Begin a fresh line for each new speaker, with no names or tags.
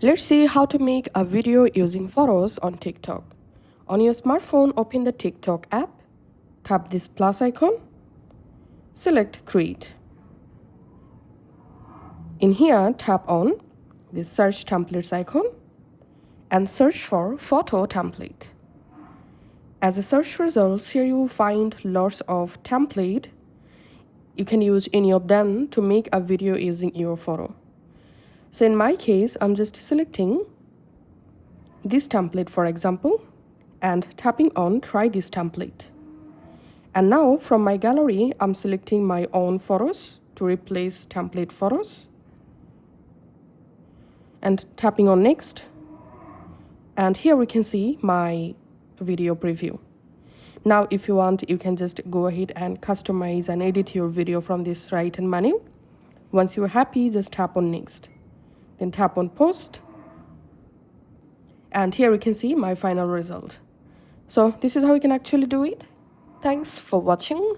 Let's see how to make a video using photos on TikTok. On your smartphone, open the TikTok app, tap this plus icon, select Create. In here, tap on this Search Templates icon and search for Photo Template. As a search results, here you will find lots of template. You can use any of them to make a video using your photo. So in my case, I'm just selecting this template, for example, and tapping on Try this template. And now from my gallery, I'm selecting my own photos to replace template photos and tapping on Next. And here we can see my video preview. Now, if you want, you can just go ahead and customize and edit your video from this right-hand menu. Once you're happy, just tap on Next. Then tap on Post. And here we can see my final result. So this is how you can actually do it. Thanks for watching.